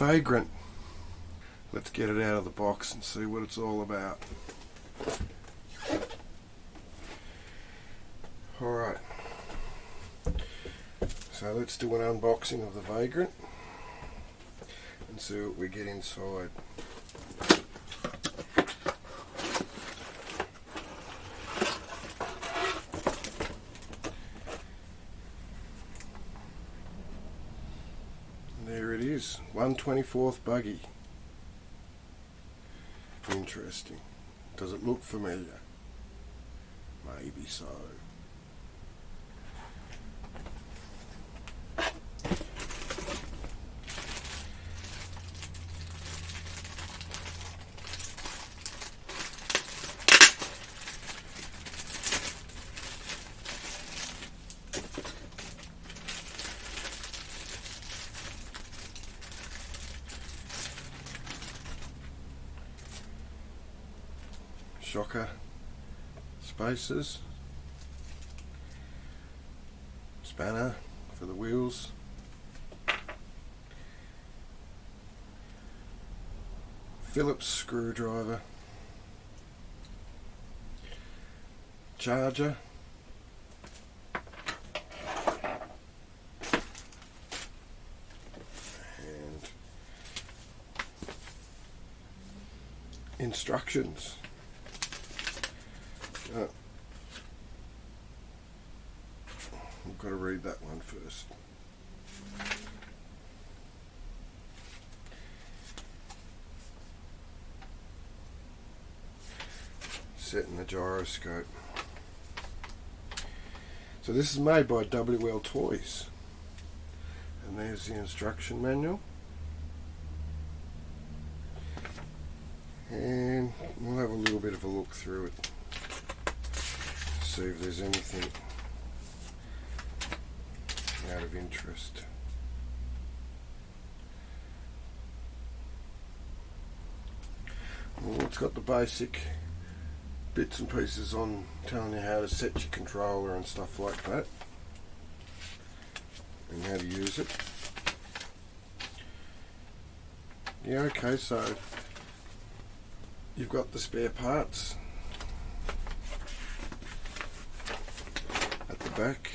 Vagrant. Let's get it out of the box and see what it's all about. Alright, so let's do an unboxing of the Vagrant and see what we get inside. There it is, 1/24 buggy. Interesting. Does it look familiar? Maybe so. Shocker spacers, spanner for the wheels, Phillips screwdriver, charger, and instructions. We've got to read that one first. Setting the gyroscope. So this is made by Wltoys, and there's the instruction manual. And we'll have a little bit of a look through it. See if there's anything out of interest. Well, it's got the basic bits and pieces on telling you how to set your controller and stuff like that, and how to use it. Yeah, okay, so you've got the spare parts at the back.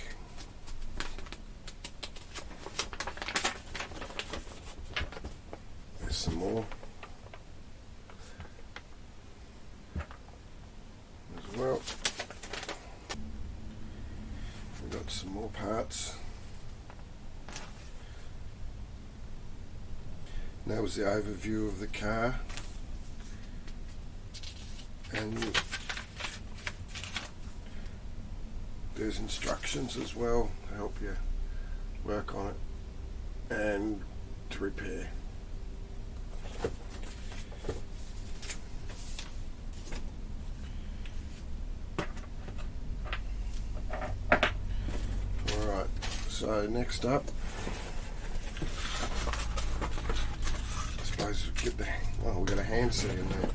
There's some more as well. We've got some more parts. And that was the overview of the car. And there's instructions as well to help you work on it and to repair. Alright, so next up, I suppose we get we've got a handset in there.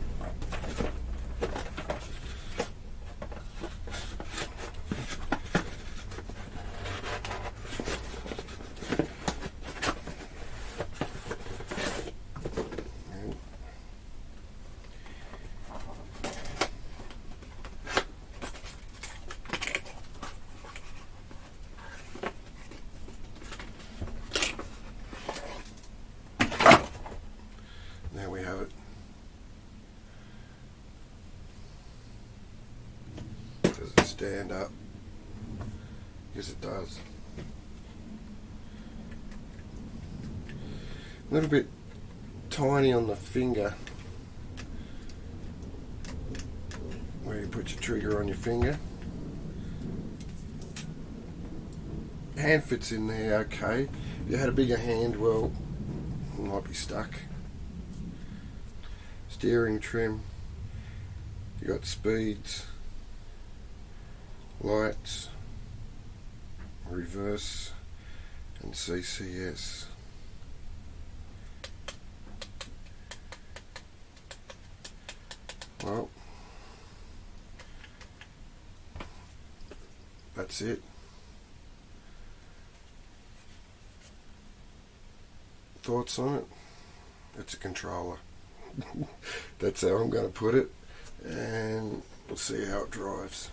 There we have it. Does it stand up? Yes, it does. A little bit tiny on the finger where you put your trigger on your finger. Hand fits in there okay. If you had a bigger hand, well, it might be stuck. Steering trim, you got speeds, lights, reverse and CCS. Well, that's it. Thoughts on it? It's a controller. That's how I'm going to put it, and we'll see how it drives.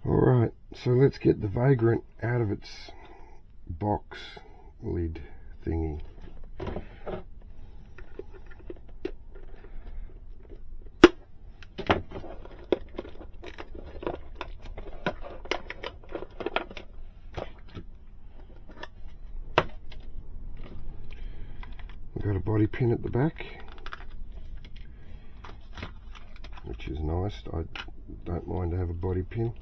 Alright, so let's get the Vagrant out of its box lid thingy. We've got a body pin at the back, which is nice. I don't mind to have a body pin.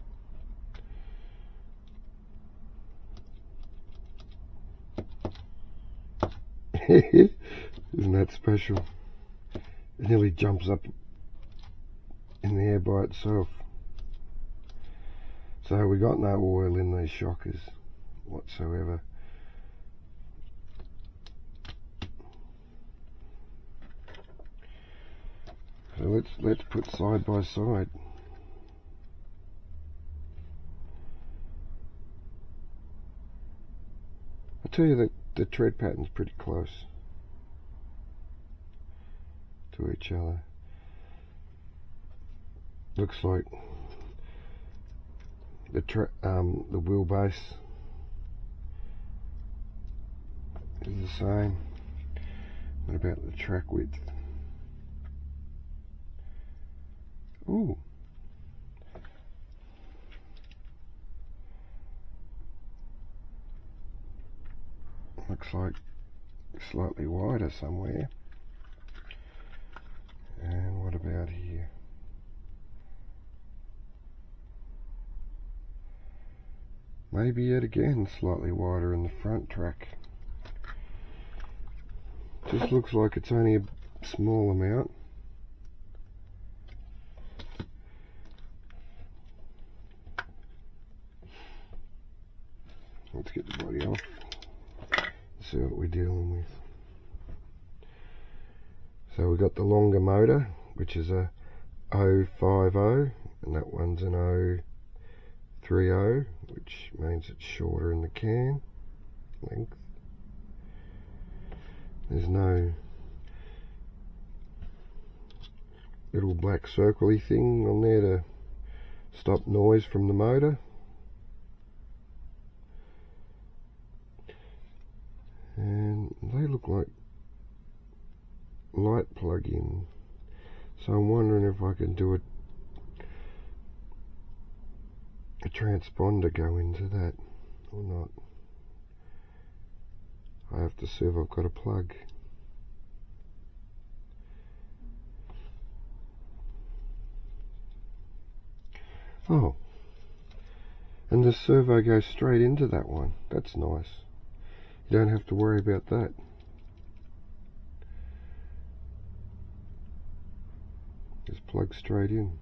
Isn't that special? It nearly jumps up in the air by itself. So we got no oil in these shockers whatsoever. So let's put side by side. I tell you that the tread pattern's pretty close to each other. Looks like the wheelbase is the same. What about the track width? Ooh. Looks like slightly wider somewhere. And what about here? Maybe yet again slightly wider in the front track. Just looks like it's only a small amount. Let's get the body off. See what we're dealing with. So we've got the longer motor, which is a 050, and that one's an 030, which means it's shorter in the can length. There's no little black circly thing on there to stop noise from the motor. And they look like light plug-in, so I'm wondering if I can do a transponder go into that or not. I have to see if I've got a plug. Oh, and the servo goes straight into that one. That's nice. You don't have to worry about that. Just plug straight in.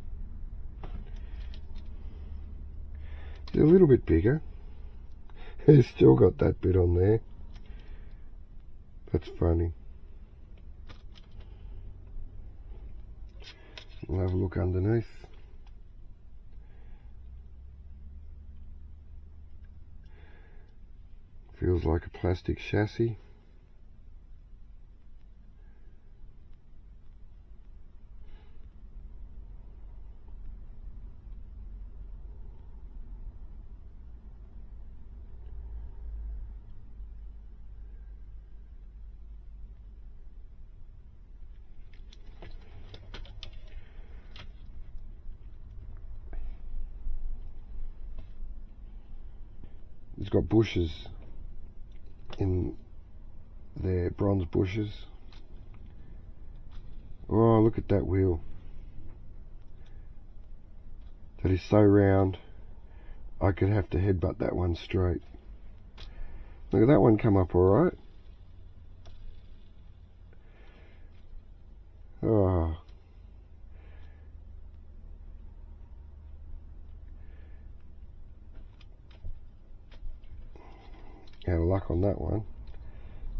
It's a little bit bigger. It's still got that bit on there. That's funny. We'll have a look underneath. Feels like a plastic chassis. It's got bushes in there, bronze bushes. Oh, look at that wheel. That is so round, I could have to headbutt that one straight. Look at that one come up alright. Oh. Out of luck on that one.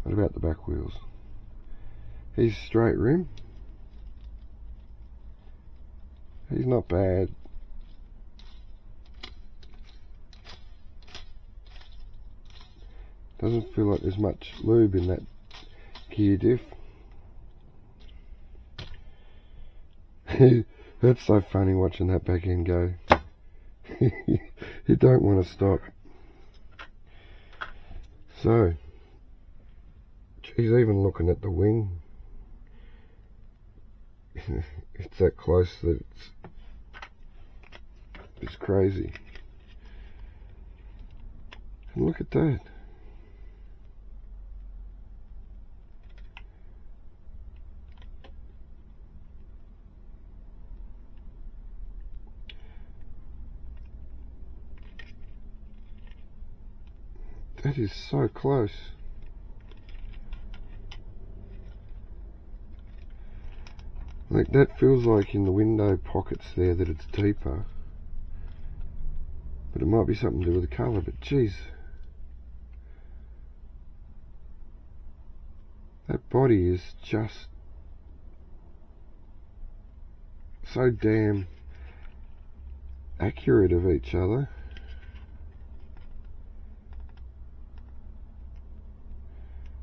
What about the back wheels? He's straight rim. He's not bad. Doesn't feel like there's much lube in gear diff. That's so funny watching that back end go. You don't want to stop. So, she's even looking at the wing. It's that close that it's crazy. And look at that. That is so close. Like, that feels like in the window pockets there that it's deeper. But it might be something to do with the colour, but geez. That body is just so damn accurate of each other.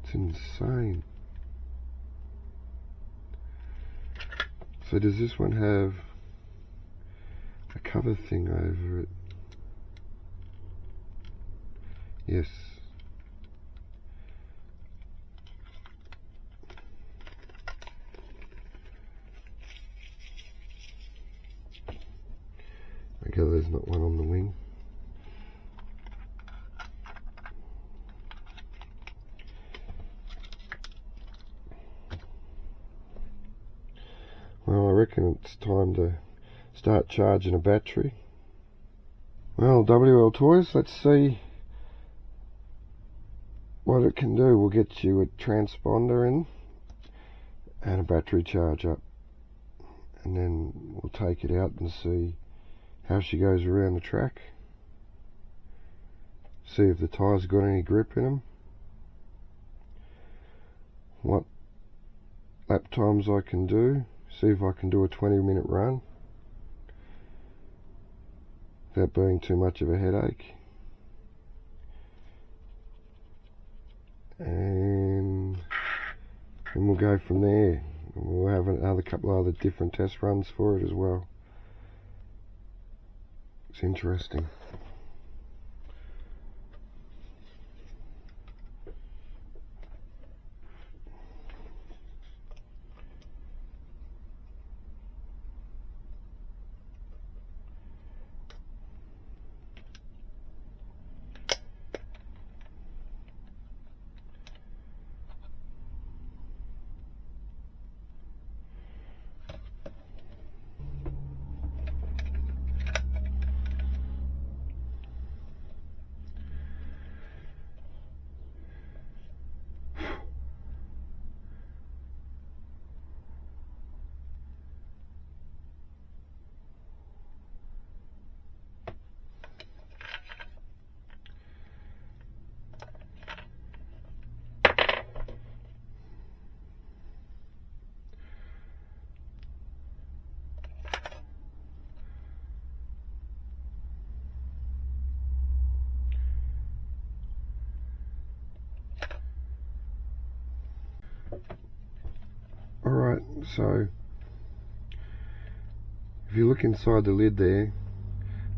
It's insane. So does this one have a cover thing over it? Yes. Okay, there's not one on the wing. Well, I reckon it's time to start charging a battery. Well, Wltoys, let's see what it can do. We'll get you a transponder in and a battery charge up, and then we'll take it out and see how she goes around the track. See if the tyres got any grip in them. What lap times I can do. See if I can do a 20-minute run without being too much of a headache. And we'll go from there. We'll have another couple of other different test runs for it as well. It's interesting. Alright, so if you look inside the lid there,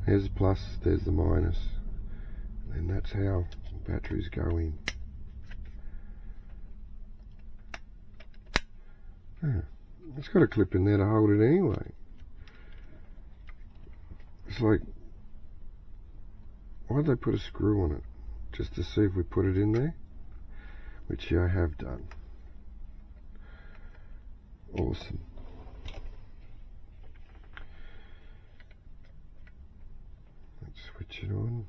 there's the plus, there's the minus, and that's how batteries go in. It's got a clip in there to hold it anyway. It's like, why'd they put a screw on it? Just to see if we put it in there? Which I have done. Awesome. Let's switch it on.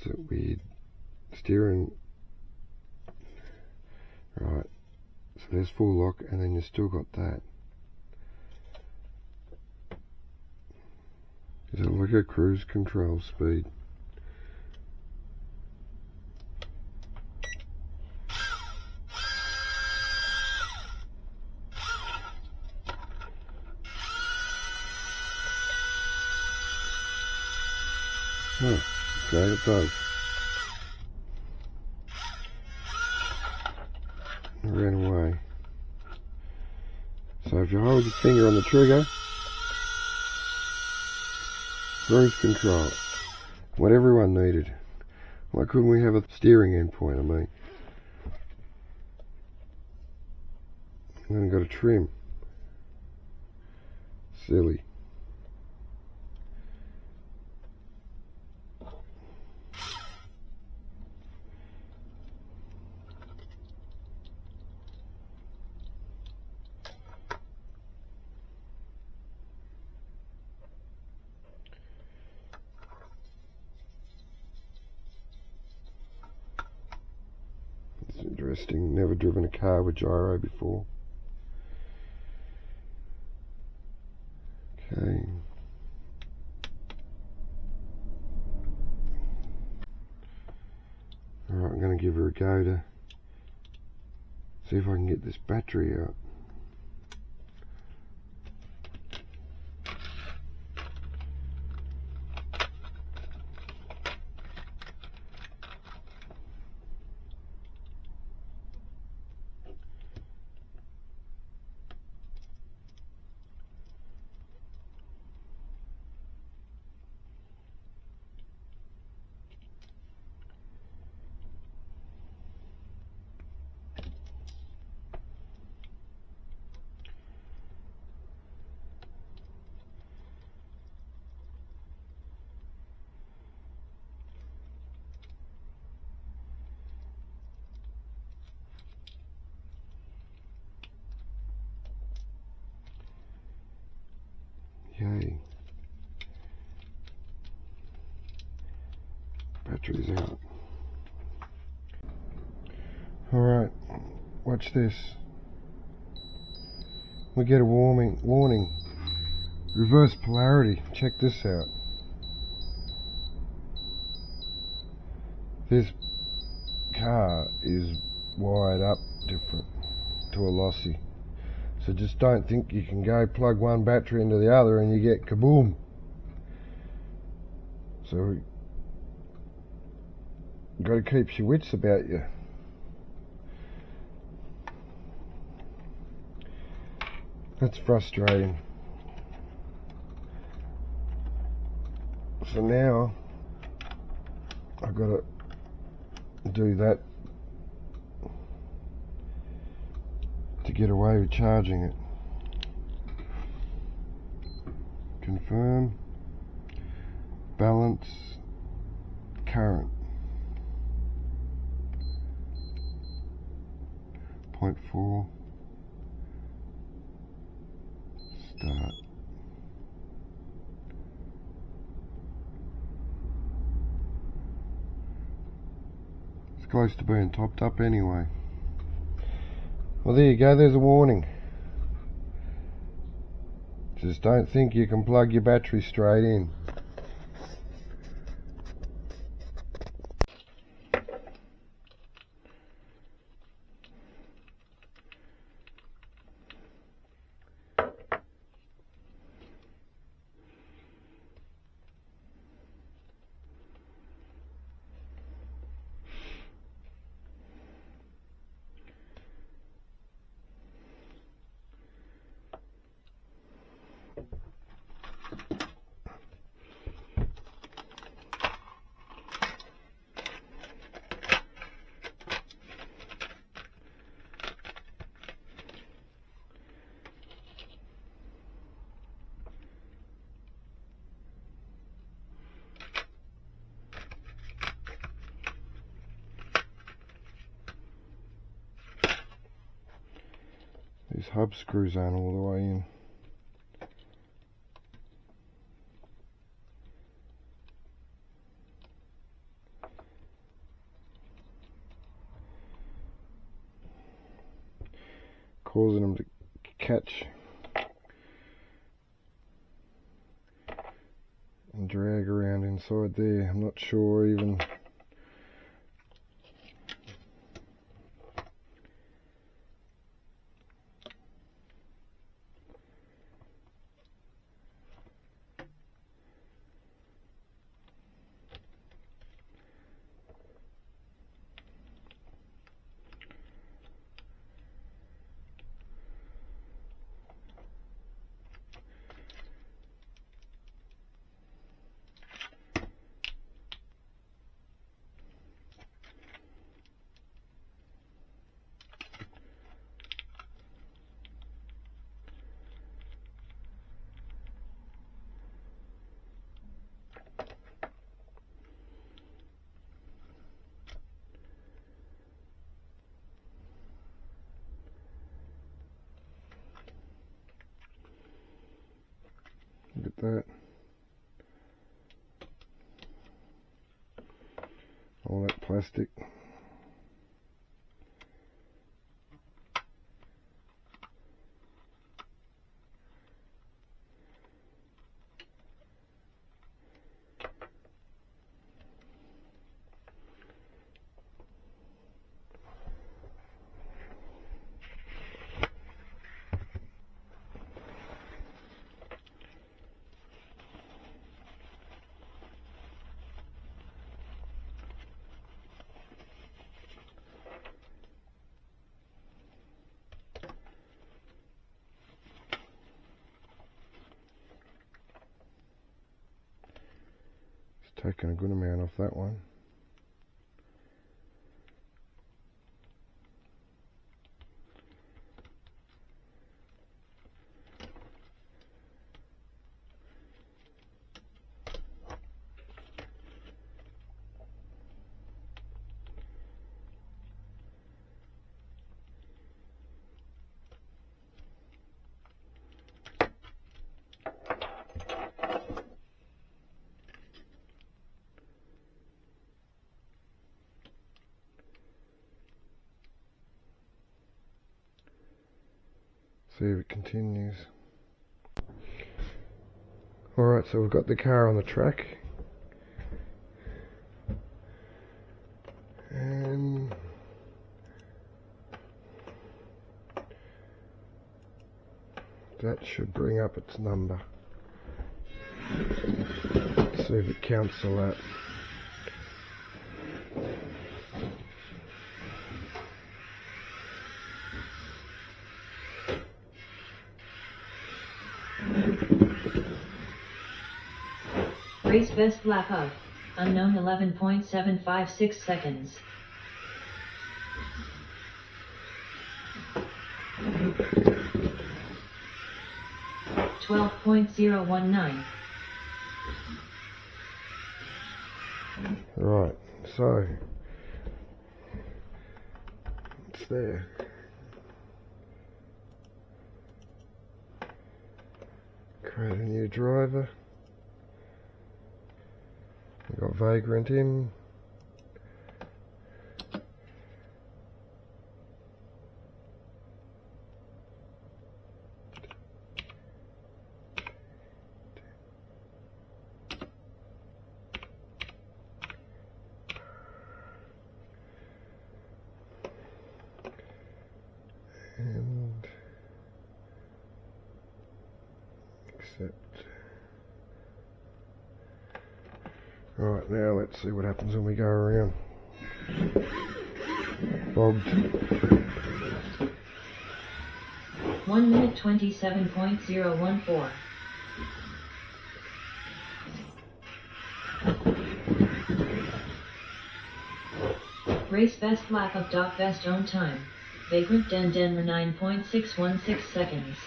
it weird? Steering. Right. So there's full lock, and then you still got that. Is it like a cruise control speed? Oh, okay, it does. It ran away. So if you hold your finger on the trigger, cruise control. What everyone needed. Why couldn't we have a steering endpoint? I mean, and then I got a trim. Silly. It's interesting. Never driven a car with gyro before. Okay. Alright, I'm going to give her a go to see if I can get this battery out. Yay. Battery's out. Alright, watch this. We get a warning. Reverse polarity. Check this out. This car is wired up different to a lossy. So just don't think you can go plug one battery into the other and you get kaboom. So you got to keep your wits about you. That's frustrating. So now I've got to do that to get away with charging it. Confirm. Balance. Current. 0.4. Start. It's close to being topped up anyway. Well, there you go, there's a warning. Just don't think you can plug your battery straight in. These hub screws aren't all the way in. causing them to catch and drag around inside there. I'm not sure even. Look at that. All that plastic. Taking a good amount off that one. See if it continues. Alright, so we've got the car on the track. And that should bring up its number. See if it counts all that. Race best lap of unknown 11.756 seconds. $12.019. Right, so it's there. Create a new driver. We've got Vagrant in. And accept. Right, now let's see what happens when we go around. Bogged. 1 minute 27.014. Race best lap of dot best own time. Vagrant Denver 9.616 seconds.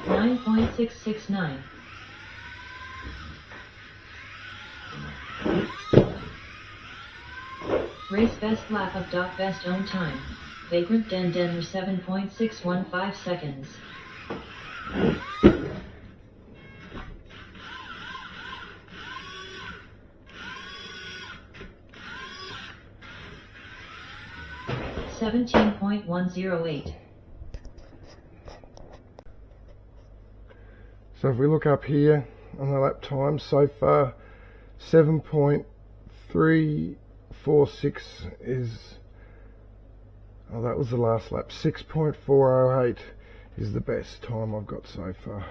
9.669. Race best lap of dot best own time. Vagrant Denver 7.615 seconds. 6.108. So if we look up here on the lap time, so far 7.346 is, oh, that was the last lap. 6.408 is the best time I've got so far.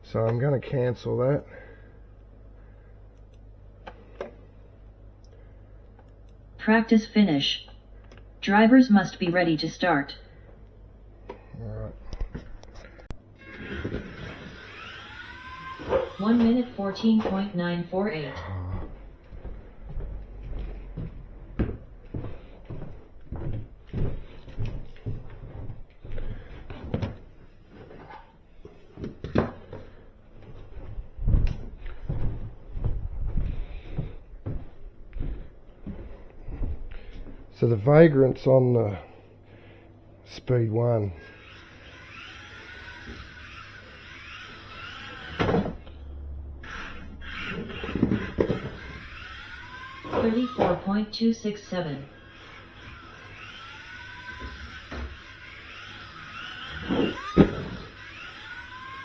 So I'm going to cancel that. Practice finish. Drivers must be ready to start. Alright. 1 minute 14.948. So the Vagrant's on the speed 1. .267.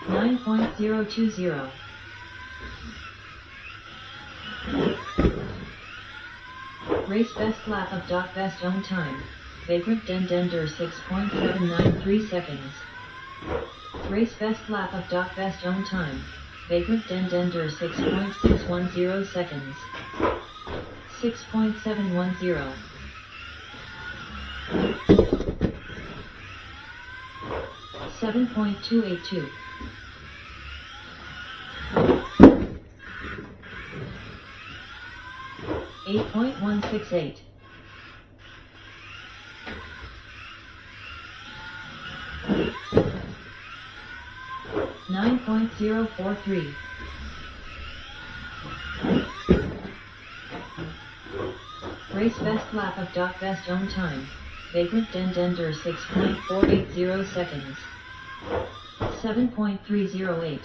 .020. Race best lap of best own time. Vagrant Dender 6.793 seconds. Race best lap of best own time. Vagrant Dender 6.610 seconds. 6.710. $7.282. $8.168. $9.043. Race best lap of best own time. Vagrant Dender 6.480 seconds. 7.308.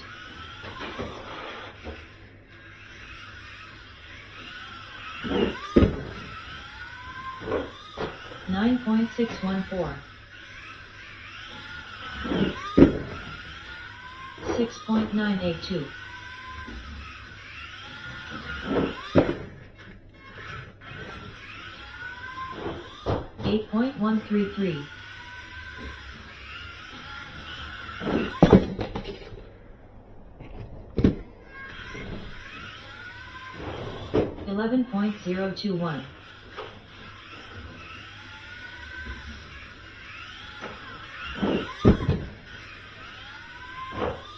$9.614. 6.982. $8.133. $11.021.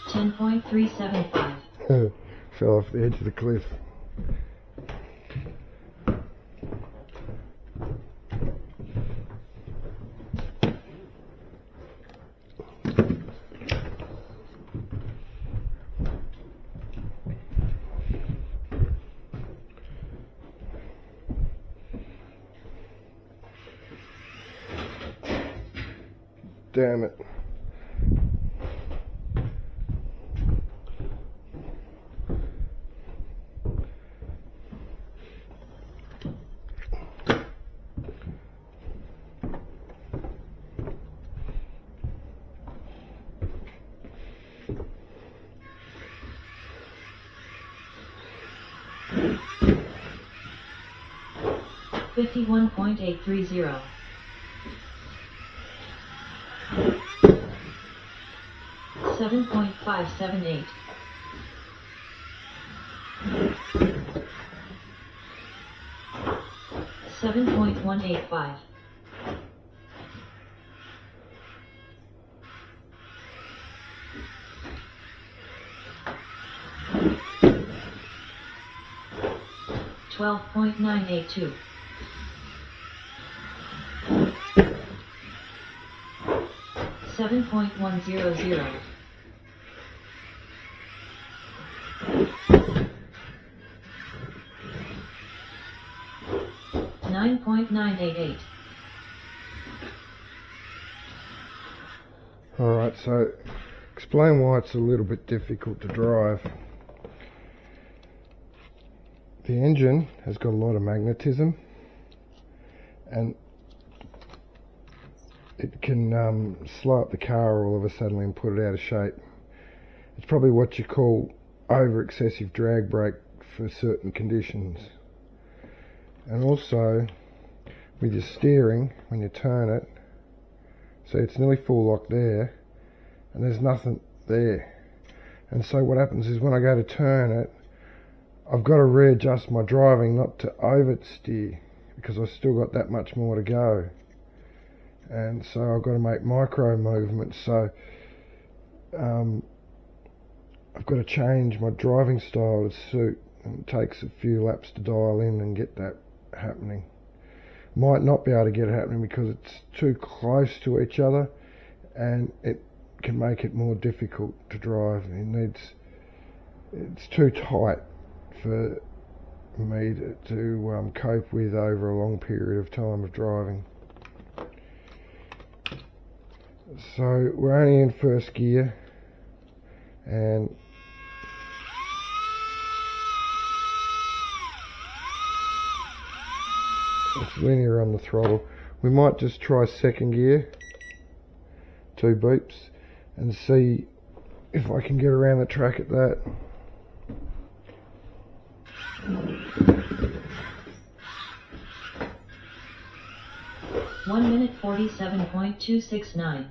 $10.375. Fell off the edge of the cliff. Damn it. $51.830. $7.578. $7.185. $12.982. $7.100. $9.988. Alright, so explain why it's a little bit difficult to drive. The engine has got a lot of magnetism, and it can slow up the car all of a sudden and put it out of shape. It's probably what you call over excessive drag brake for certain conditions. And also with your steering, when you turn it, see it's nearly full lock there and there's nothing there. And so what happens is when I go to turn it, I've got to readjust my driving not to oversteer, because I've still got that much more to go. And so I've got to make micro movements. So I've got to change my driving style to suit, and it takes a few laps to dial in and get that happening. Might not be able to get it happening because it's too close to each other, and it can make it more difficult to drive. It's too tight for me to cope with over a long period of time of driving. So we're only in first gear, and it's linear on the throttle. We might just try second gear, 2 beeps, and see if I can get around the track at that. One minute 47.269.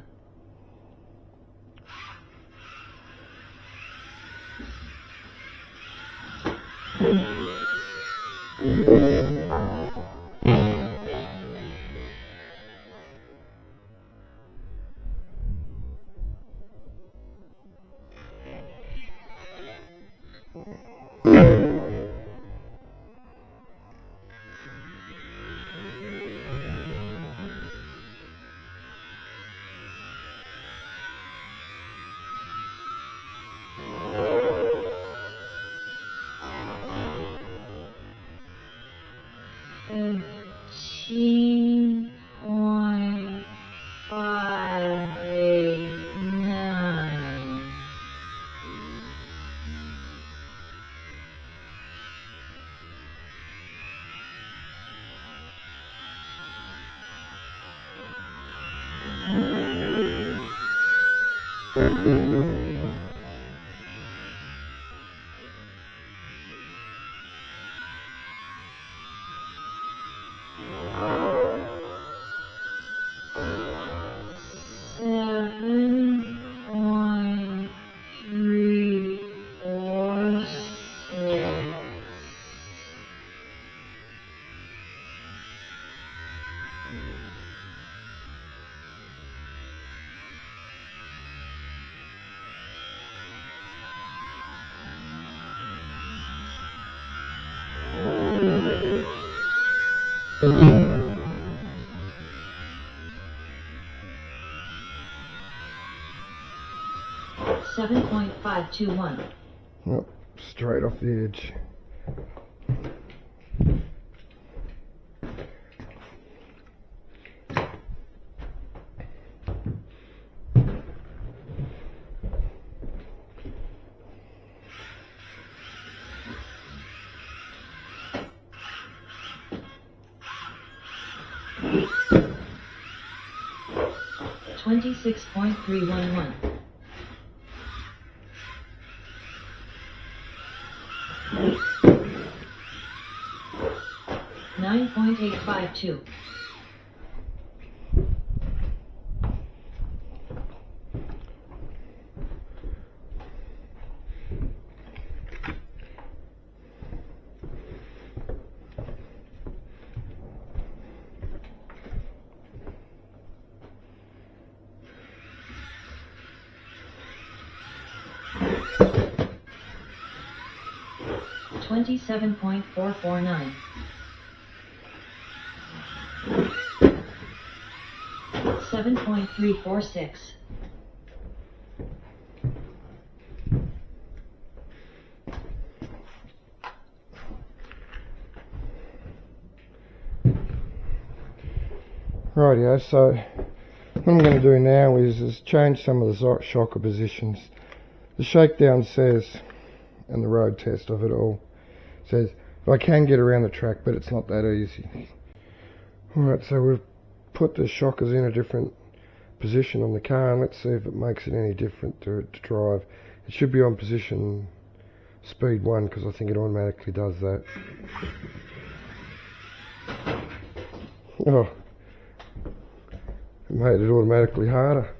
$7.521. Yep, straight off the edge. $26.311. $9.852. $27.449. $7.346. Rightio, so what I'm going to do now is change some of the shocker positions. The shakedown says, and the road test of it all says, I can get around the track, but it's not that easy. Alright, so we've put the shockers in a different position on the car, and let's see if it makes it any different to drive. It should be on position speed 1 because I think it automatically does that. Oh, it made it automatically harder.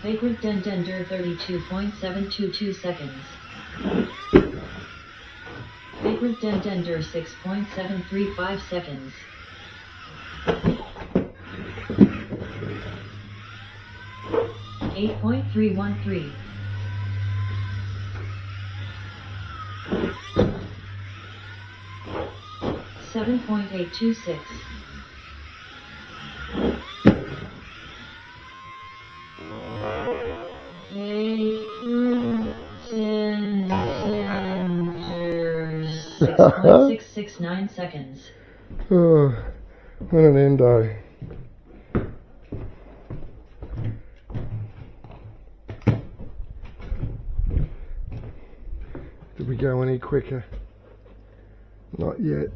Vagrant Dendender 32.722 seconds. Vagrant Dendender 6.735 seconds. .313. .826. 6.669 seconds. Oh, what an endo. Did we go any quicker? Not yet.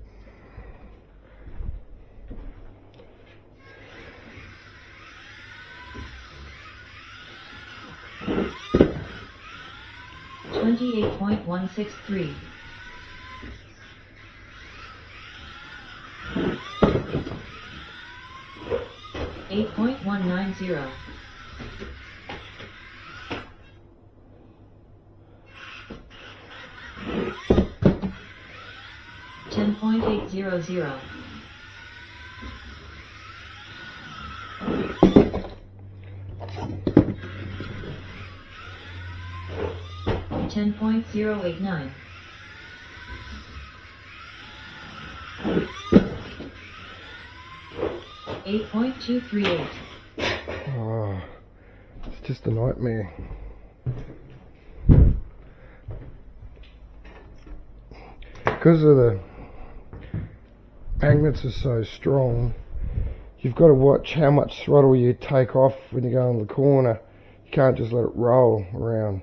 .163. 8.190. 10.800. 10.089. 8.238. Oh, it's just a nightmare. Because of the magnets are so strong, you've got to watch how much throttle you take off when you go in the corner. You can't just let it roll around.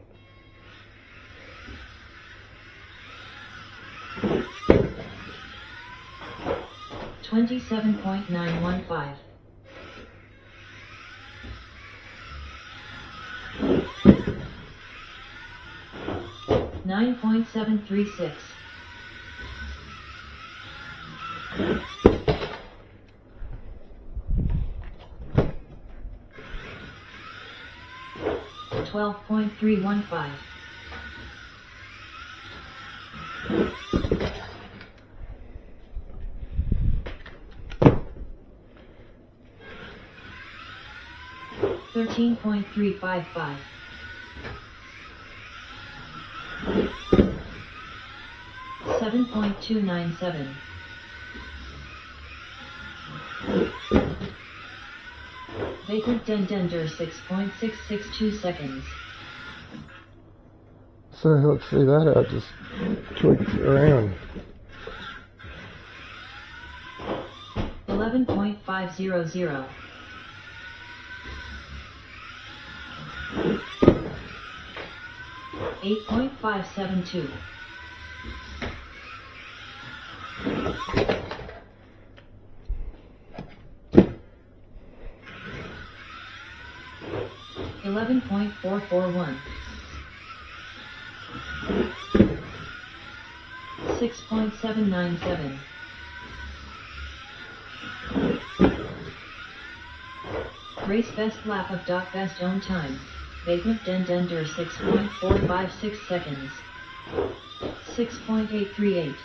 .915. 9.736. 12.315. 13.355. 7.297. 'Vagrant Dendender 6.662 seconds. So let's see that out, just tweak it around. 11.500. 8.572. 11.441. 6.797. 'Race best lap of best own time. Vagrant Dendender 6.456 seconds. 6.838.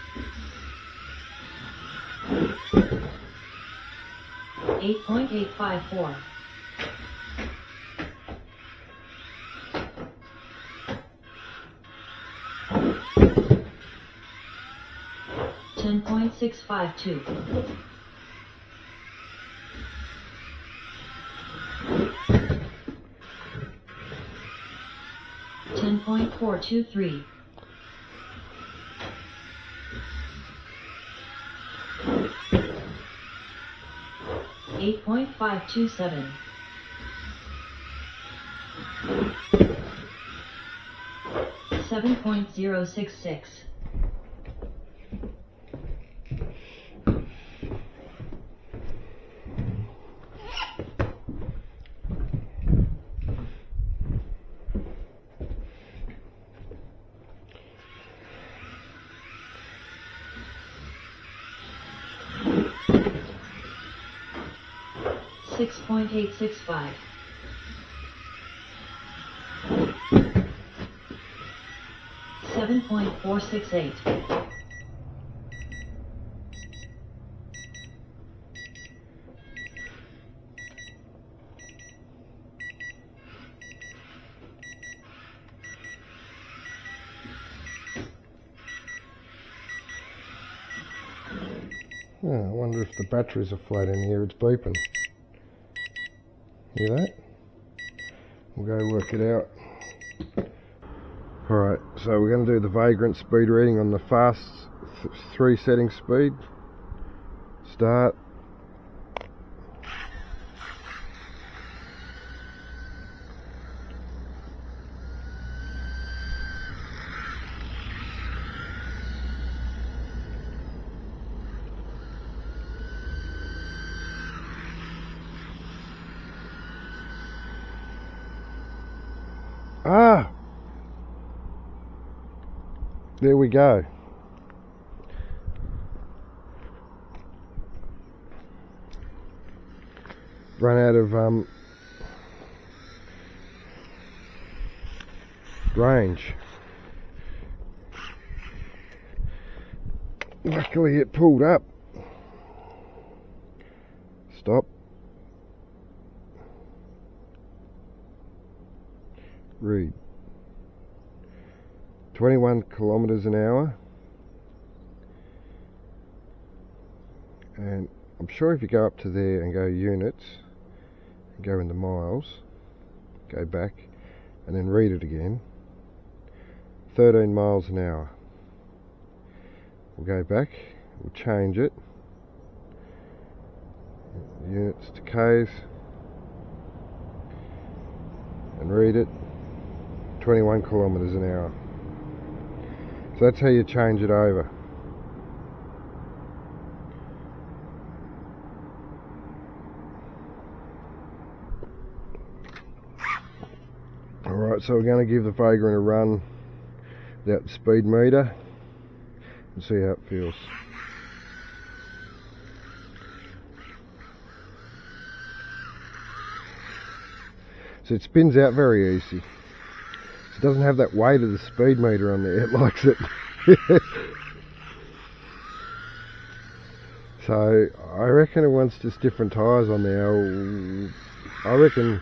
8.854. 10.652. 11.441. 423. 8.527. 7.066. 6.865. 7.468. 'I wonder if the batteries are flat in here. It's beeping. Hear that? We'll go work it out. Alright, so we're going to do the Vagrant speed reading on the fast 3 setting speed. Start. Ah! There we go. Run out of range. Luckily it pulled up. Stop. Read. 21 kilometers an hour, and I'm sure if you go up to there and go units, go into miles, go back and then read it again, 13 miles an hour. We'll go back, we'll change it, units to Ks, and read it, 21 kilometers an hour. So that's how you change it over. Alright, so we're going to give the Vagrant a run without the speed meter and see how it feels. So it spins out very easy. It doesn't have that weight of the speed meter on there, it likes it. So I reckon it wants just different tyres on there. I reckon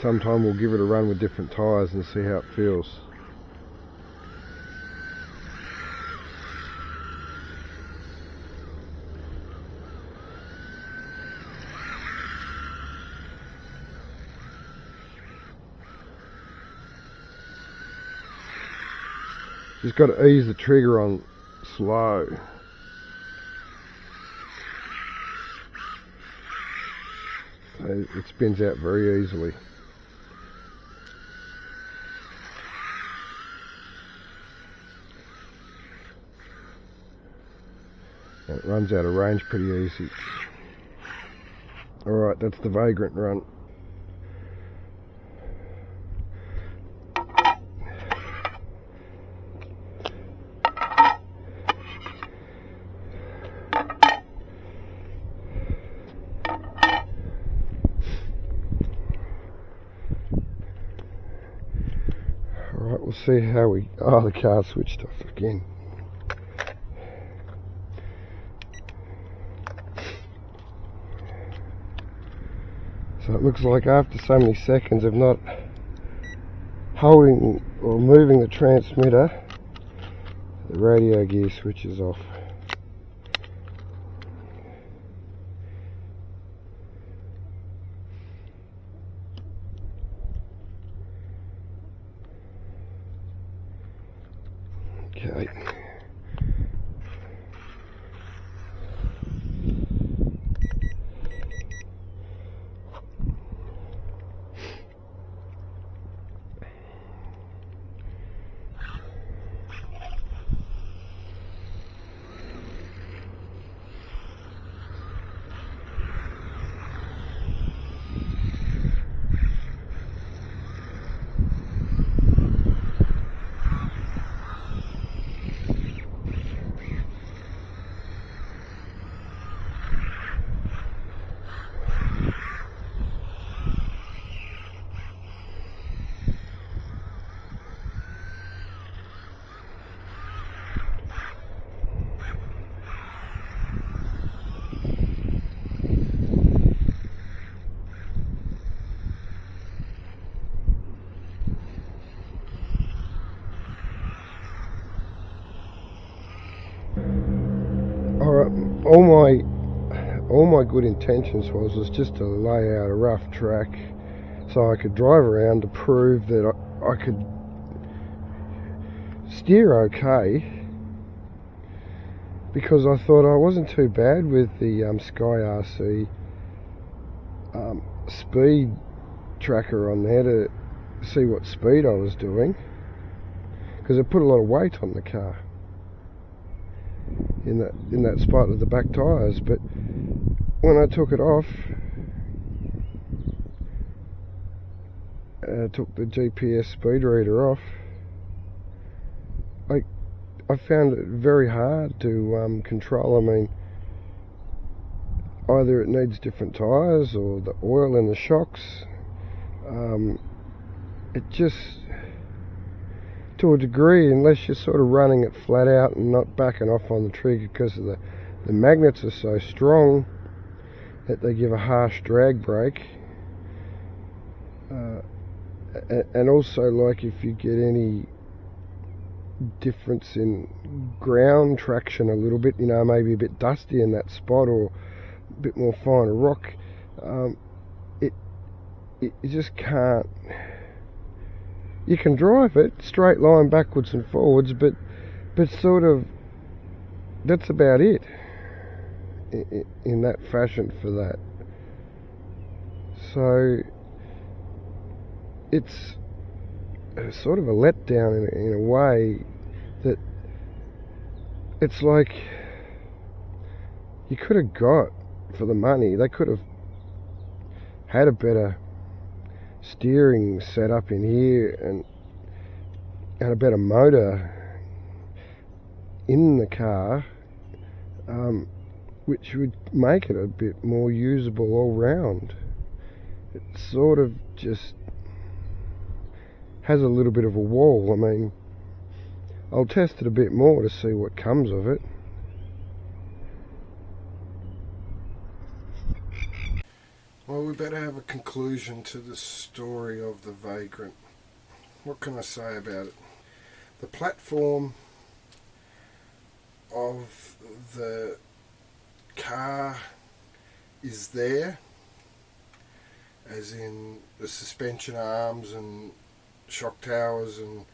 sometime we'll give it a run with different tyres and see how it feels. Just got to ease the trigger on slow. So it spins out very easily. And it runs out of range pretty easy. Alright, that's the Vagrant run. Alright, we'll see how we... Oh, the car switched off again. So it looks like after so many seconds of not holding or moving the transmitter, the radio gear switches off. Okay. Alright, all my good intentions was just to lay out a rough track so I could drive around to prove that I could steer okay, because I thought I wasn't too bad with the Sky RC speed tracker on there to see what speed I was doing, because it put a lot of weight on the car in that spot of the back tyres. But when I took it off, took the GPS speed reader off, I found it very hard to control. I mean, either it needs different tyres or the oil in the shocks. It just, to a degree, unless you're sort of running it flat out and not backing off on the trigger, because of the magnets are so strong that they give a harsh drag brake. And also, like, if you get any difference in ground traction a little bit, you know, maybe a bit dusty in that spot or a bit more finer rock, you just can't. You can drive it straight line backwards and forwards, but sort of that's about it in that fashion for that. So it's sort of a letdown in a way, that it's like you could have got for the money. They could have had a better steering set up in here and a better motor in the car, which would make it a bit more usable all round. It sort of just has a little bit of a wall. I mean, I'll test it a bit more to see what comes of it. Well, we better have a conclusion to the story of the Vagrant. What can I say about it? The platform of the car is there, as in the suspension arms and shock towers and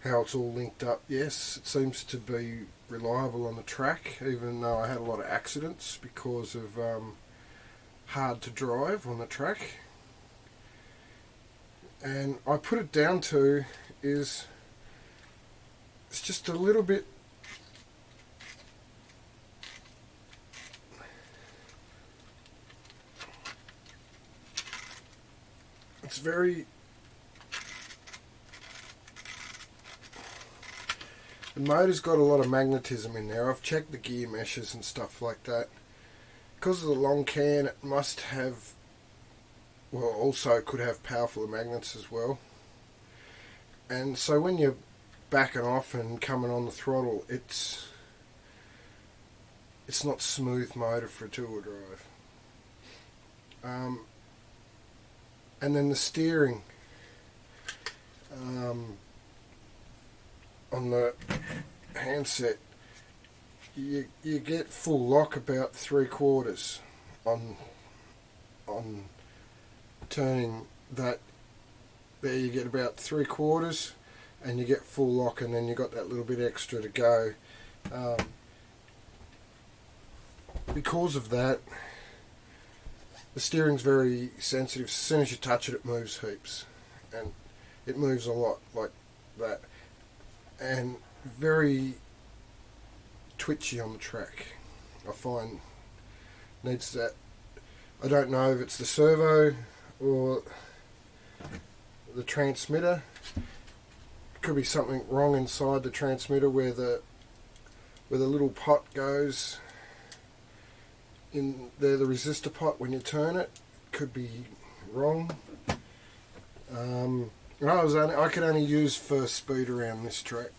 how it's all linked up. Yes, it seems to be reliable on the track, even though I had a lot of accidents because of hard to drive on the track. And I put it down to is it's just a little bit it's very the motor's got a lot of magnetism in there. I've checked the gear meshes and stuff like that. Because of the long can, it must have, well, also could have powerful magnets as well. And so when you're backing off and coming on the throttle, it's not smooth motor for a two-wheel drive. And then the steering on the handset, you get full lock about 3/4 on turning that. There you get about 3/4, and you get full lock, and then you got that little bit extra to go. Because of that, the steering's very sensitive. As soon as you touch it, it moves heaps, and it moves a lot like that, and very twitchy on the track. I find needs that. I don't know if it's the servo or the transmitter. Could be something wrong inside the transmitter where the little pot goes in there, the resistor pot, when you turn it. Could be wrong. I could only use first speed around this track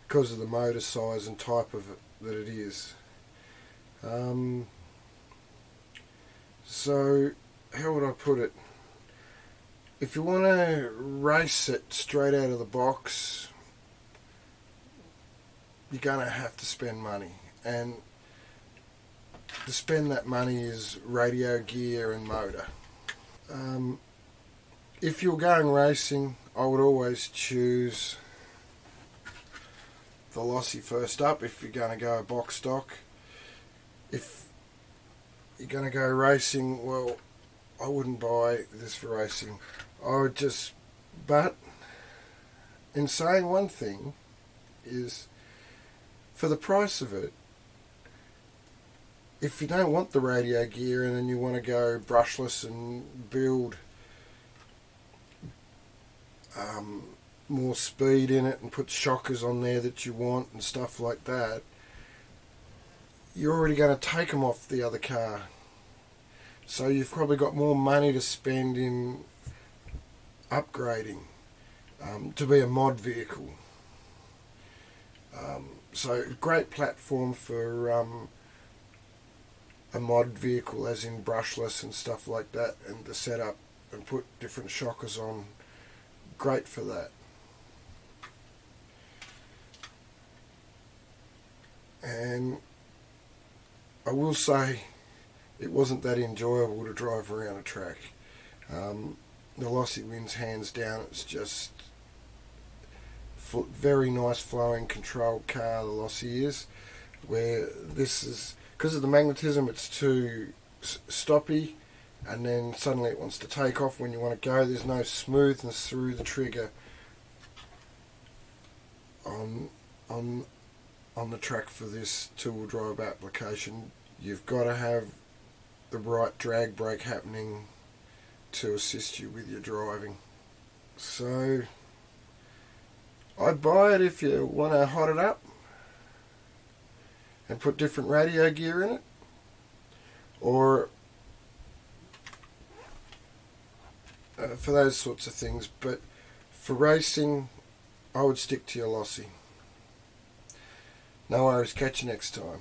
because of the motor size and type of it that it is. So how would I put it? If you want to race it straight out of the box, you're going to have to spend money, and to spend that money is radio gear and motor. If you're going racing, I would always choose Velocity first up if you're going to go box stock. If you're going to go racing, well, I wouldn't buy this for racing. But in saying one thing is, for the price of it, if you don't want the radio gear and then you want to go brushless and build more speed in it and put shockers on there that you want and stuff like that, you're already going to take them off the other car. So you've probably got more money to spend in upgrading to be a mod vehicle. So great platform for a mod vehicle, as in brushless and stuff like that, and to set up and put different shockers on. Great for that. And I will say it wasn't that enjoyable to drive around a track. The Lossy wins hands down. It's just very nice flowing controlled car, the Lossy is, where this is, because of the magnetism, it's too stoppy, and then suddenly it wants to take off when you want to go. There's no smoothness through the trigger on the track for this two-wheel drive application. You've got to have the right drag brake happening to assist you with your driving. So I'd buy it if you want to hot it up and put different radio gear in it, or for those sorts of things. But for racing, I would stick to your Lossy. No worries, catch you next time.